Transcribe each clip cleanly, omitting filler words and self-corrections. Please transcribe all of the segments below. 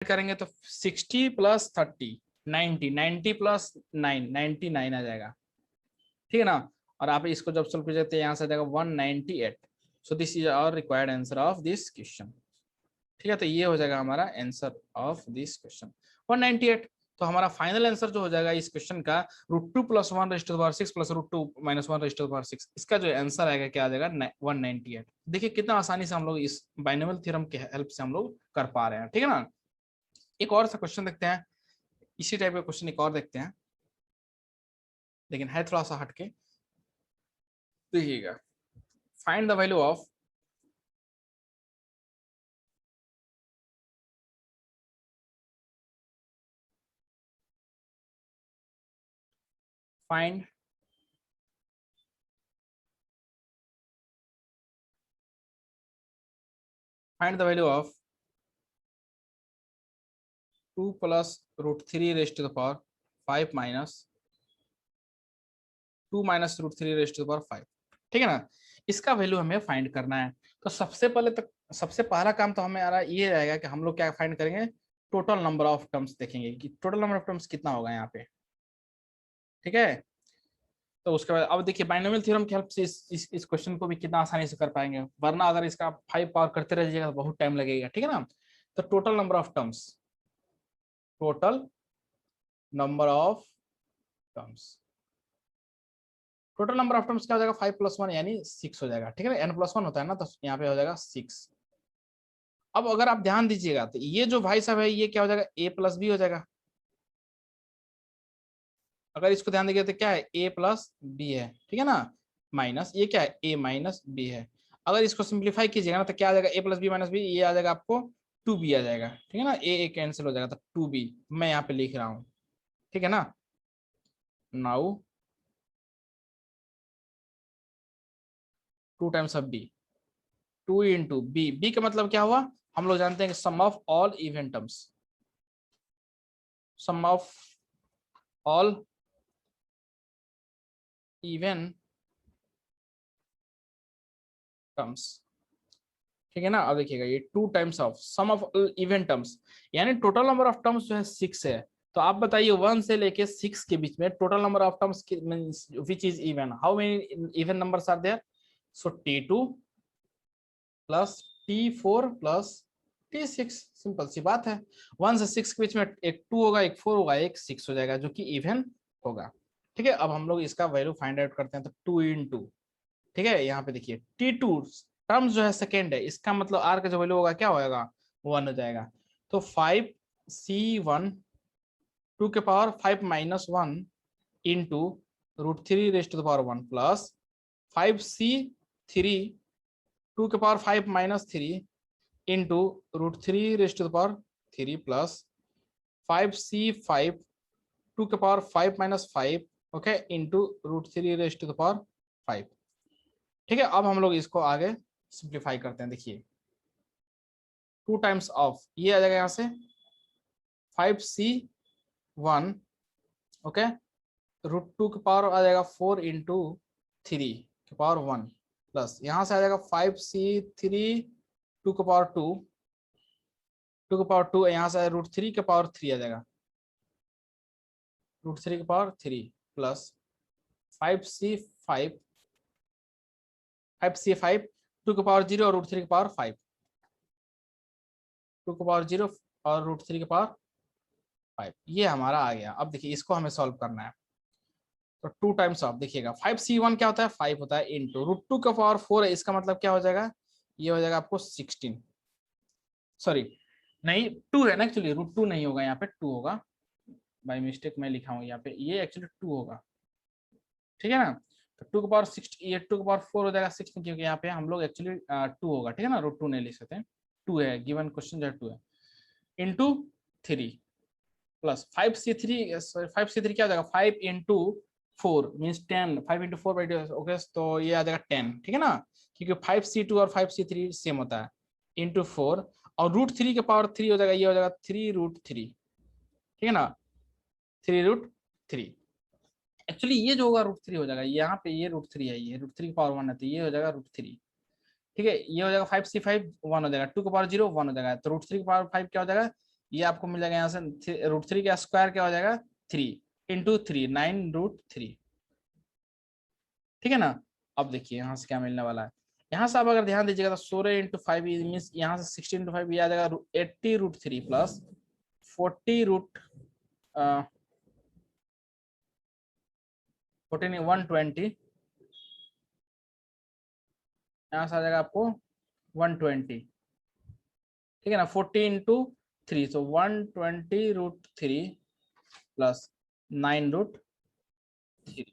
करेंगे तो 60 plus 30 90, 90 plus 9 99 आ जाएगा, ठीक है ना। और आप इसको जब सोल्व कीजिए तो यहाँ से आ जाएगा 198। So this is our required answer of this question, ठीक है। तो ये हो जाएगा हमारा आंसर ऑफ दिस क्वेश्चन 198। तो हमारा फाइनल आंसर जो हो जाएगा इस क्वेश्चन का √2 + 1 raised to the power 6 + √2 - 1 raised to the power 6, इसका जो आंसर आएगा क्या आ जाएगा 198। देखिए कितना आसानी से हम लोग इस बाइनोमियल थ्योरम के हेल्प से हम लोग कर पा रहे हैं, ठीक है ना। एक और सा क्वेश्चन देखते हैं, इसी टाइप का क्वेश्चन एक और देखते हैं, लेकिन है थोड़ा सा हटके। देखिएगा, find the value of find the value of 2 + √3 raised to the power 5 minus 2 minus √3 raised to the power 5, ठीक है ना। इसका वैल्यू हमें फाइंड करना है। तो सबसे पहला काम तो हमें आ रहा ये रहेगा कि हम लोग क्या फाइंड करेंगे, टोटल नंबर ऑफ टर्म्स देखेंगे कि टोटल नंबर ऑफ टर्म्स कितना होगा यहाँ पे, ठीक है। तो उसके बाद अब देखिए बाइनोमियल थ्योरम की हेल्प से इस क्वेश्चन को भी कितना आसानी से कर पाएंगे, वरना अगर इसका 5 पावर करते रहिएगा तो बहुत टाइम लगेगा, ठीक है ना। तो total number of terms total number of terms क्या हो जाएगा 5 + 1 यानी 6 हो जाएगा, ठीक है ना। n+1 होता है ना, तो यहाँ पे हो जाएगा 6। अब अगर आप ध्यान दीजिएगा तो ये जो भाई साहब है ये क्या हो जाएगा a+b हो जाएगा। अगर इसको ध्यान देंगे तो क्या है a+b है, ठीक है ना, माइनस ये क्या है a-b है। अगर इसको सिंप्लीफाई कीजिएगा ना तो क्या आ जाएगा a+b - b, ये आ जाएगा आपको 2b आ जाएगा, ठीक है ना। a कैंसिल हो जाएगा तो 2b मैं यहाँ पे लिख रहा हूँ, ठीक है ना। Now 2 times of b, 2 × b का मतलब क्या हुआ, हम लोग जानते हैं कि sum of all even terms, sum of all even terms, ठीक है ना। अब देखिएगा ये 2 times of sum of even terms, यानी टोटल नंबर ऑफ टर्म्स जो है 6 है। तो आप बताइए 1 से लेके 6 के बीच में total number of terms which is even, how many even numbers are there. So t2 + t4 + t6, simple सी बात है। 1 से 6 के बीच में एक 2 होगा, एक 4 होगा, एक 6 हो जाएगा जो कि इवन होगा, ठीक है। अब हम लोग इसका वैल्यू फाइंड आउट करते हैं। तो 2 × ठीक है, यहाँ पे देखिए t2 टर्म्स जो है सेकेंड है, इसका मतलब r का जो वैल्यू होगा क्या होगा 1 हो जाएगा। तो 5c1 2 के power 5 - 1 into √3 raised to the power 1 plus 5c3 2 के power 5 - 3 into √3 raised to the power 3 plus 5c5 2 के power 5 - 5 okay into √3 raised to the power 5, ठीक है। अब हम लोग इसको आगे सिंप्लीफाई करते हैं। देखिए 2 टाइम्स ऑफ ये आ जाएगा यहाँ से 5c1 ओके √2 के पावर आ जाएगा 4 × 3 के पावर 1 प्लस यहाँ से आ जाएगा 5c3 2 के पावर 2 यहाँ से √3 के पावर 3 आ जाएगा, √3 के पावर 3 प्लस 5c5 2 के पावर 0 और √3 के पावर 5 2 के पावर 0 और √3 के पावर 5, ये हमारा आ गया। अब देखिए इसको हमें सॉल्व करना है। तो 2 टाइम्स ऑफ देखिएगा 5c1 क्या होता है 5 होता है इंटू √2 का पावर 4 है, इसका मतलब क्या हो जाएगा ये हो जाएगा आपको 16, सॉरी नहीं 2 है ना एक्चुअली, √2 नहीं होगा यहाँ पे 2 होगा, बाय मिस्टेक मैं लिखा हूँ यहाँ पे, ये एक्चुअली 2 होगा, ठीक है ना। तो 2 का पावर 6 ये 2 का पावर 4 हो जाएगा 16, क्योंकि यहाँ पे हम लोग एक्चुअली 2 होगा, ठीक है ना, √2 नहीं लिख सकते हैं, 2 है गिवन क्वेश्चन जो 2 है इंटू 3 प्लस 5c3 क्या हो जाएगा 5 × 4 मीन्स 10, 5 × 4 ओके, तो ये आ जाएगा 10, ठीक है ना, क्योंकि 5c2 और 5c3 सेम होता है इंटू 4 और √3 के पावर 3 हो जाएगा, ये हो जाएगा 3√3, ठीक है ना 3√3। एक्चुअली ये जो होगा √3 हो जाएगा, यहाँ पे ये √3 है, ये √3 की पावर 1 है तो ये हो जाएगा √3, ठीक है। ये हो जाएगा 5c5 1 हो जाएगा, 2 के पावर 0 1 हो जाएगा, तो √3 की पावर 5 क्या हो जाएगा ये आपको मिल जाएगा यहाँ से √3 का स्क्वायर क्या हो जाएगा 3 इंटू 3 9√3, ठीक है ना। अब देखिए यहाँ से क्या मिलने वाला है, यहाँ से आप अगर ध्यान दीजिएगा तो 16 × 5 मीन्स यहाँ से 16 × 5 ये आ जाएगा 80√3 प्लस 40 रूट 14 120, यहाँ से आ जाएगा आपको 120, ठीक है ना। 40 इंटू 3 तो 120√3 प्लस 9√3,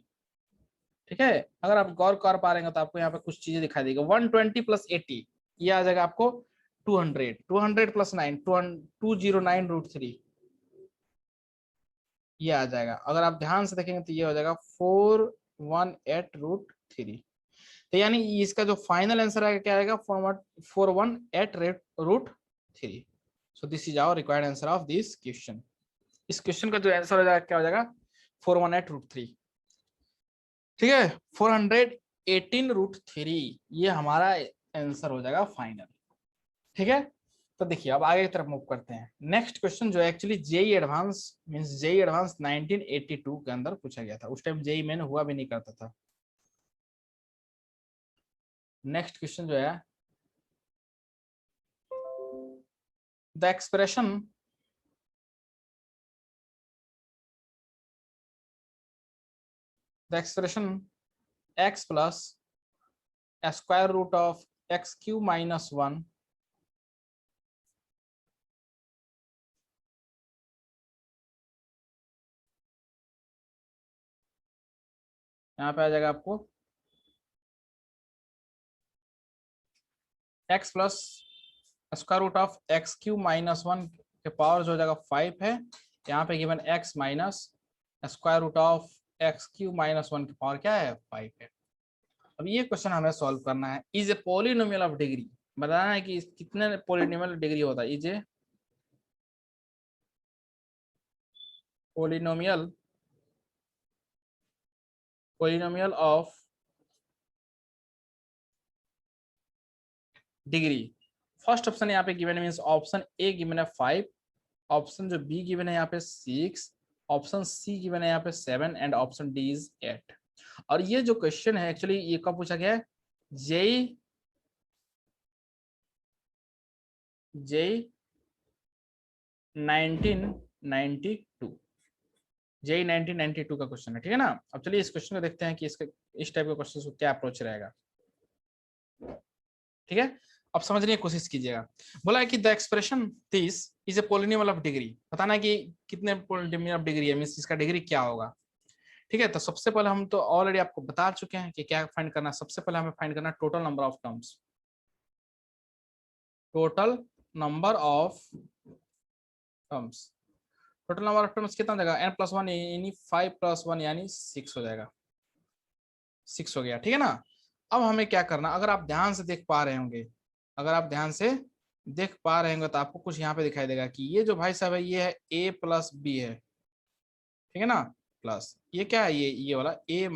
ठीक है। अगर आप गौर कर पा रहे हैं तो आपको यहाँ पे कुछ चीजें दिखाई देगी। 120 प्लस 80 ये आ जाएगा आपको 200, 200 प्लस 9 209√3 ये आ जाएगा। अगर आप ध्यान से देखेंगे तो ये हो जाएगा 418√3। तो यानी इसका जो फाइनल आंसर आएगा क्या आएगा 418√3। So this is our required answer of this question. इस क्वेश्चन का जो आंसर हो जाएगा क्या हो जाएगा 418√3, ठीक है। 418√3 ये हमारा आंसर हो जाएगा फाइनल, ठीक है। तो देखिए अब आगे की तरफ मूव करते हैं। नेक्स्ट क्वेश्चन जो actually JEE advance means JEE advance 1982 के अंदर पूछा गया था। उस टाइम जेई मेन हुआ भी नहीं करता था। नेक्स्ट क्वेश्चन जो है the expression x plus square root of x³ - 1 यहाँ पे आ जाएगा आपको x plus square root of x³ - 1 के पावर जो हो जाएगा 5 है। यहाँ पे given x minus square root of x³ - 1 के पावर क्या है 5 है। अब ये क्वेश्चन हमें सॉल्व करना है। Is a polynomial of degree, बताना है कि कितने पॉलिनोमियल डिग्री होता है। Is a polynomial of degree. First option यहाँ पे गिवन है मींस ऑप्शन ए गिवन है 5, ऑप्शन जो बी गिवन है यहाँ पे 6, ऑप्शन सी गिवन है यहाँ पे 7 एंड ऑप्शन डी इज 8। और ये जो क्वेश्चन है एक्चुअली ये कब पूछा गया है जेई 1992 जेई 1992 का क्वेश्चन है, ठीक है ना। अब चलिए इस क्वेश्चन को देखते हैं कि इसका इस टाइप के क्वेश्चन को क्या अप्रोच रहेगा, ठीक है। अब समझने की कोशिश कीजिएगा। बोला है कि the expression this is a polynomial of degree, बताना है कि कितने पॉलिनोमियल ऑफ डिग्री है मींस इसका डिग्री क्या होगा, ठीक है। तो सबसे पहले हम तो ऑलरेडी आपको बता चुके हैं कि क्या फाइंड करना है। सबसे पहले हमें फाइंड करना है total number of terms, total number of terms. Total number of terms कितना हो जाएगा n+1 यानी 5 + 1 यानी 6 हो जाएगा, 6 हो गया, ठीक है ना। अब हमें क्या करना, अगर आप ध्यान से देख पा रहे होंगे, अगर आप ध्यान से देख पा रहे होंगे तो आपको कुछ यहाँ पे दिखाई देगा कि ये जो भाई साहब है ये है a + b है, ठीक है ना, प्लस ये क्या है ये वाला a -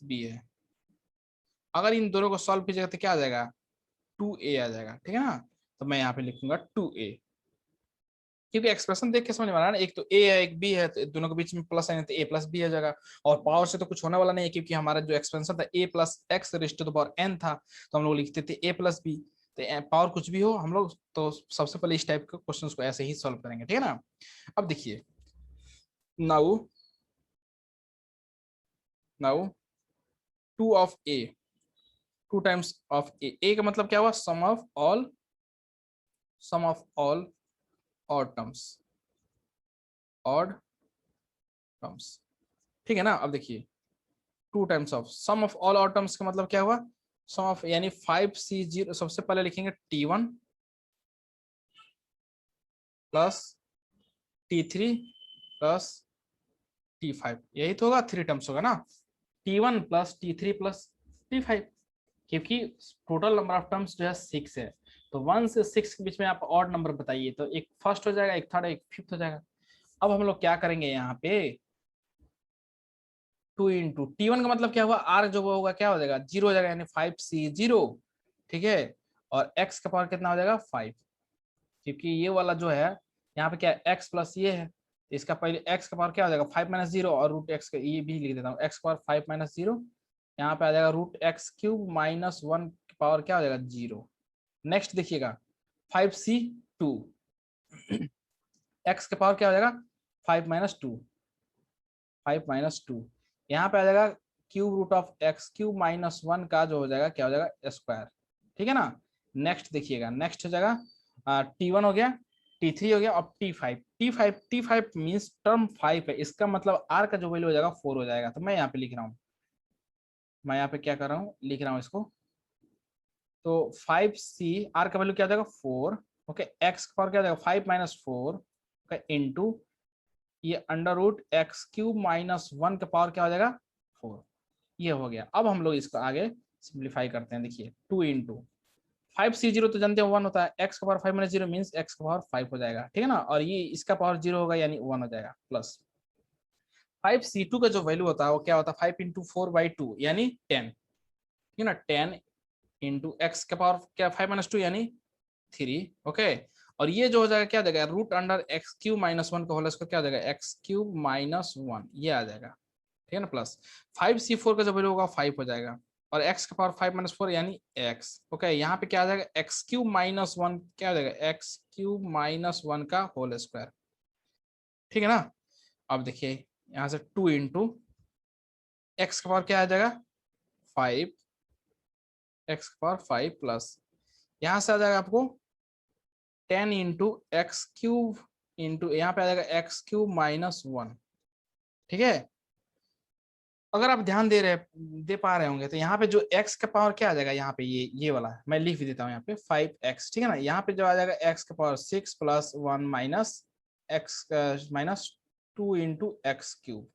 b है। अगर इन दोनों को सॉल्व कीजिएगा तो क्या आ जाएगा 2a आ जाएगा, ठीक है ना। तो मैं यहाँ पे लिखूंगा 2a, क्योंकि एक्सप्रेशन देख के समझ में आ रहा है ना, एक तो a है एक b है, तो दोनों के बीच में प्लस है तो a + b आ जाएगा। और पावर से तो कुछ होने वाला नहीं है क्योंकि हमारा जो एक्सपेंशन था a + x⁻n था, तो हम लोग लिखते थे a + b। तो पावर कुछ भी हो हम लोग तो सबसे पहले इस टाइप के क्वेश्चंस को ऐसे ही सॉल्व करेंगे, ठीक है ना। अब देखिए now 2 of a, 2 times of a का मतलब क्या हुआ sum of all odd terms, ठीक है ना। अब देखिए 2 times of sum of all odd terms का मतलब क्या हुआ सम ऑफ यानी 5c0, सबसे पहले लिखेंगे t1 plus t3 plus t5, यही तो होगा 3 टर्म्स होगा ना, t1 plus t3 plus t5, क्योंकि टोटल नंबर ऑफ टर्म्स जो है 6 है। तो 1 से 6 के बीच में आप ऑड नंबर बताइए, तो एक फर्स्ट हो जाएगा, एक थर्ड, एक फिफ्थ हो जाएगा। अब हम लोग क्या करेंगे यहाँ पे 2 इंटू t1 का मतलब क्या हुआ r जो वो होगा क्या हो जाएगा 0 हो जाएगा यानी 5c0, ठीक है। और x का पावर कितना हो जाएगा 5, क्योंकि ये वाला जो है यहाँ पे क्या है x प्लस ये है, इसका पहले x का पावर क्या हो जाएगा 5 माइनस जीरो, और रूट एक्स का ये भी लिख देता हूँ, x पावर 5 माइनस जीरो, यहाँ पे आ जाएगा रूट एक्स क्यूब माइनस 1 की पावर क्या हो जाएगा 0। नेक्स्ट देखिएगा 5c2, x का पावर क्या हो जाएगा 5 माइनस टू, 5 माइनस टू, यहाँ पे आ जाएगा cube root of x cube minus 1 का जो हो जाएगा क्या हो जाएगा स्क्वायर, ठीक है ना। नेक्स्ट देखिएगा, नेक्स्ट हो जाएगा t1 हो गया, t3 हो गया, और t5 मीन्स टर्म 5 है, इसका मतलब r का जो वैल्यू हो जाएगा 4 हो जाएगा। तो मैं यहाँ पे लिख रहा हूँ, मैं यहाँ पे क्या कर रहा हूँ, लिख रहा हूँ इसको। तो 5c r का वैल्यू क्या हो जाएगा 4, ओके, x का पावर क्या हो जाएगा 5 माइनस 4 इंटू ये under root x cube minus 1 का पावर क्या हो जाएगा 4, ये हो गया। अब हम लोग इसको आगे सिंप्लीफाई करते हैं। देखिए 2 इंटू 5c0 तो जानते हैं 1 होता है, x का पावर 5 माइनस 0 मीन्स x का पावर 5 हो जाएगा, ठीक है ना, और ये इसका पावर 0 होगा यानी 1 हो जाएगा, प्लस 5c2 का जो वैल्यू होता है वो क्या होता है 5 इंटू 4/2 यानी 10, ठीक है ना, 10 इंटू एक्स का पावर क्या 5 माइनस 2 यानी 3, ओके। और ये जो हो जाएगा क्या हो जाएगा root under x cube minus 1 का होल स्क्वायर क्या हो जाएगा एक्स क्यूब माइनस 1, ये आ जाएगा, ठीक है ना, प्लस 5c4 का जो वैल्यू होगा 5 हो जाएगा, और x का पावर 5 माइनस 4 यानी x, ओके। यहाँ पे क्या आ जाएगा एक्स क्यूब माइनस 1 क्या हो जाएगा एक्स क्यूब माइनस 1 का होल स्क्वायर, ठीक है ना। अब देखिए यहाँ से 2 इंटू एक्स का पावर क्या आ जाएगा 5, एक्स का पावर 5 प्लस यहाँ से आ जाएगा आपको 10 इंटू एक्स क्यूब इंटू यहाँ पे आ जाएगा एक्स क्यूब माइनस 1, ठीक है। अगर आप ध्यान दे पा रहे होंगे तो यहाँ पे जो x का पावर क्या आ जाएगा, यहाँ पे ये वाला मैं लिख भी देता हूँ यहाँ पे 5x, ठीक है ना। यहाँ पे जो आ जाएगा x का power 6 plus 1 minus x minus 2 into x cube,